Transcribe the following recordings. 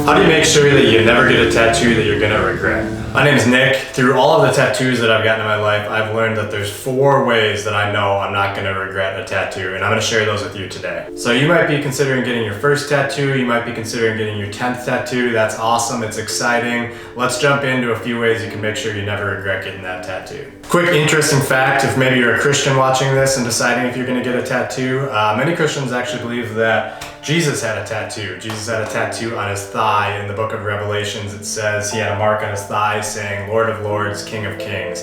How do you make sure that you never get a tattoo that you're gonna regret? My name is Nick. Through all of the tattoos that I've gotten in my life, I've learned that there's 4 ways that I know I'm not gonna regret a tattoo, and I'm gonna share those with you today. So you might be considering getting your first tattoo, you might be considering getting your 10th tattoo. That's awesome, it's exciting. Let's jump into a few ways you can make sure you never regret getting that tattoo. Quick interesting fact, if maybe you're a Christian watching this and deciding if you're gonna get a tattoo, many Christians actually believe that Jesus had a tattoo. Jesus had a tattoo on his thigh. In the book of Revelations, it says he had a mark on his thigh saying, Lord of Lords, King of Kings.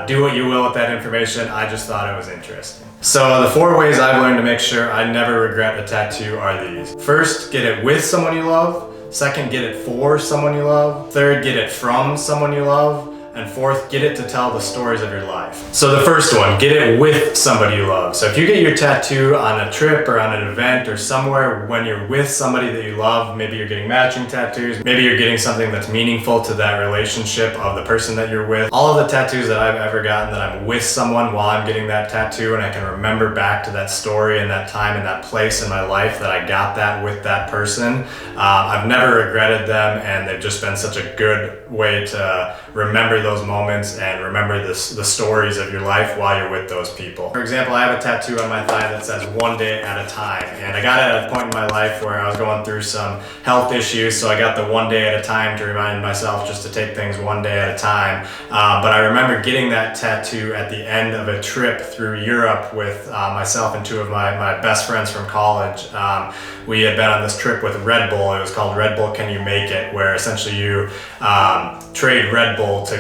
Do what you will with that information. I just thought it was interesting. So the 4 ways I've learned to make sure I never regret a tattoo are these. First, get it with someone you love. Second, get it for someone you love. Third, get it from someone you love. And fourth, get it to tell the stories of your life. So the first one, get it with somebody you love. So if you get your tattoo on a trip or on an event or somewhere when you're with somebody that you love, maybe you're getting matching tattoos, maybe you're getting something that's meaningful to that relationship of the person that you're with. All of the tattoos that I've ever gotten that I'm with someone while I'm getting that tattoo and I can remember back to that story and that time and that place in my life that I got that with that person, I've never regretted them, and they've just been such a good way to remember those moments and remember the stories of your life while you're with those people. For example, I have a tattoo on my thigh that says one day at a time, and I got it at a point in my life where I was going through some health issues, so I got the one day at a time to remind myself just to take things one day at a time. But I remember getting that tattoo at the end of a trip through Europe with myself and 2 of my best friends from college. We had been on this trip with Red Bull. It was called Red Bull Can You Make It, where essentially you trade Red Bull to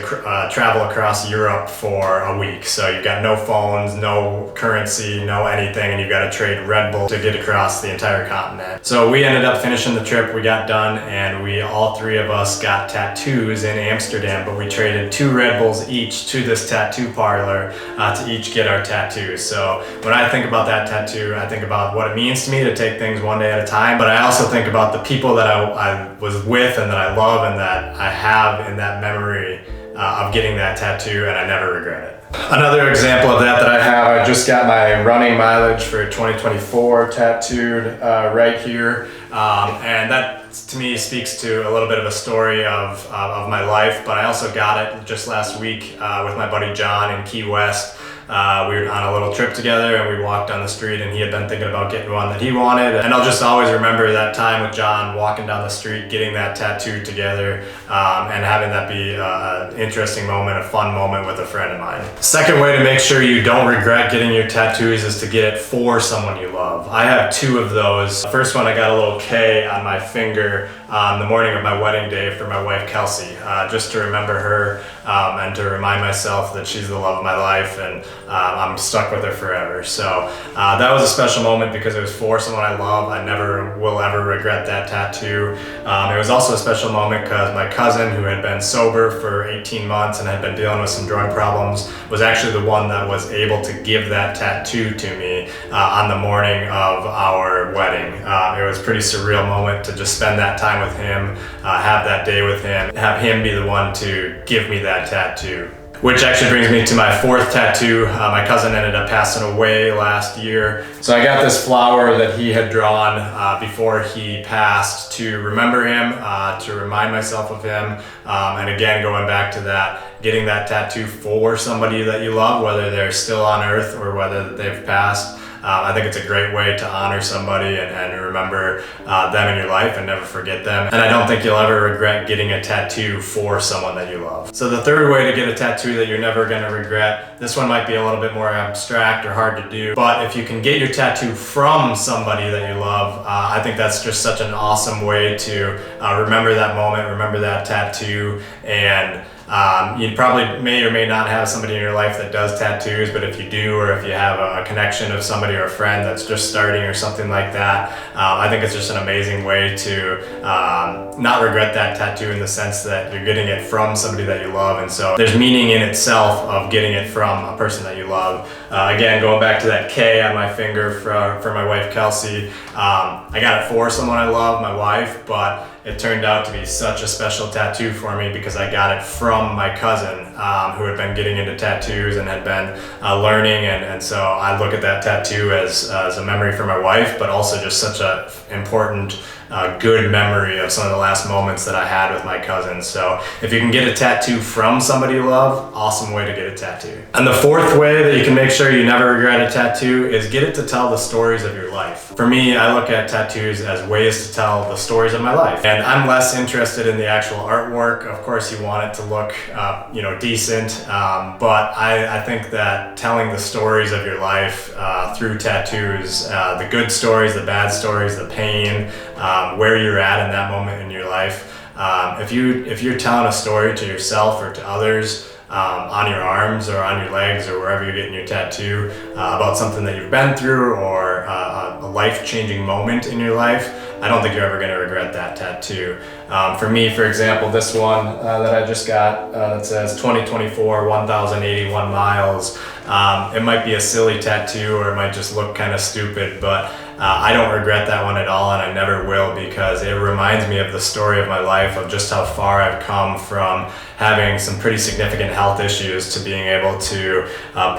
travel across Europe for a week. So you've got no phones, no currency, no anything, and you've got to trade Red Bull to get across the entire continent. So we ended up finishing the trip, we got done, and all 3 of us got tattoos in Amsterdam, but we traded 2 Red Bulls each to this tattoo parlor to each get our tattoos. So when I think about that tattoo, I think about what it means to me to take things one day at a time, but I also think about the people that I was with and that I love and that I have in that memory of getting that tattoo, and I never regret it. Another example of that I have, I just got my running mileage for 2024 tattooed right here, and that to me speaks to a little bit of a story of my life, but I also got it just last week with my buddy John in Key West. We were on a little trip together and we walked down the street, and he had been thinking about getting one that he wanted, and I'll just always remember that time with John walking down the street, getting that tattoo together, and having that be an interesting moment, a fun moment with a friend of mine. Second way to make sure you don't regret getting your tattoos is to get it for someone you love. I have 2 of those. The first one, I got a little K on my finger on the morning of my wedding day for my wife Kelsey, just to remember her and to remind myself that she's the love of my life, and I'm stuck with her forever. So that was a special moment because it was for someone I love. I never will ever regret that tattoo. It was also a special moment because my cousin, who had been sober for 18 months and had been dealing with some drug problems, was actually the one that was able to give that tattoo to me on the morning of our wedding. It was a pretty surreal moment to just spend that time with him, have that day with him, have him be the one to give me that tattoo. Which actually brings me to my 4th tattoo. My cousin ended up passing away last year. So I got this flower that he had drawn before he passed to remember him, to remind myself of him. And again, going back to that, getting that tattoo for somebody that you love, whether they're still on earth or whether they've passed. I think it's a great way to honor somebody and remember them in your life and never forget them. And I don't think you'll ever regret getting a tattoo for someone that you love. So the third way to get a tattoo that you're never gonna regret, this one might be a little bit more abstract or hard to do, but if you can get your tattoo from somebody that you love, I think that's just such an awesome way to remember that moment, remember that tattoo, and you probably may or may not have somebody in your life that does tattoos, but if you do, or if you have a connection of somebody or a friend that's just starting or something like that, I think it's just an amazing way to not regret that tattoo in the sense that you're getting it from somebody that you love, and so there's meaning in itself of getting it from a person that you love. Again, going back to that K on my finger for my wife Kelsey, I got it for someone I love, my wife, but it turned out to be such a special tattoo for me because I got it from my cousin who had been getting into tattoos and had been learning, and so I look at that tattoo as a memory for my wife, but also just such an important, good memory of some of the last moments that I had with my cousins. So if you can get a tattoo from somebody you love, awesome way to get a tattoo. And the fourth way that you can make sure you never regret a tattoo is get it to tell the stories of your life. For me, I look at tattoos as ways to tell the stories of my life. And I'm less interested in the actual artwork. Of course, you want it to look, decent. But I think that telling the stories of your life through tattoos, the good stories, the bad stories, the pain, where you're at in that moment in your life. If you're telling a story to yourself or to others on your arms or on your legs or wherever you're getting your tattoo about something that you've been through or a life-changing moment in your life, I don't think you're ever going to regret that tattoo. For me, for example, this one that I just got that says 2024, 1,081 miles. It might be a silly tattoo or it might just look kind of stupid, but I don't regret that one at all, and I never will, because it reminds me of the story of my life, of just how far I've come from having some pretty significant health issues to being able to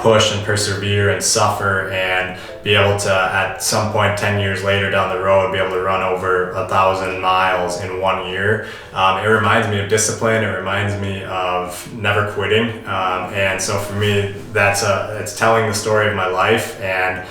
push and persevere and suffer and be able to, at some point 10 years later down the road, be able to run over 1,000 miles in 1 year. It reminds me of discipline. It reminds me of never quitting. And so for me, it's telling the story of my life, and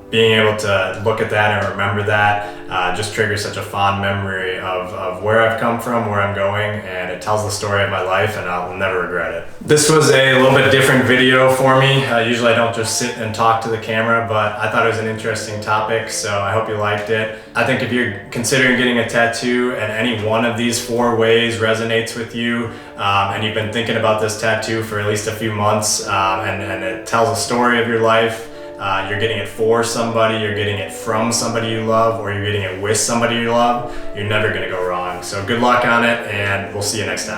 being able to look at that and remember that just triggers such a fond memory of where I've come from, where I'm going, and it tells the story of my life, and I'll never regret it. This was a little bit different video for me. Usually I don't just sit and talk to the camera, but I thought it was an interesting topic, so I hope you liked it. I think if you're considering getting a tattoo and any one of these 4 ways resonates with you, and you've been thinking about this tattoo for at least a few months, and it tells a story of your life, you're getting it for somebody, you're getting it from somebody you love, or you're getting it with somebody you love, you're never going to go wrong. So good luck on it, and we'll see you next time.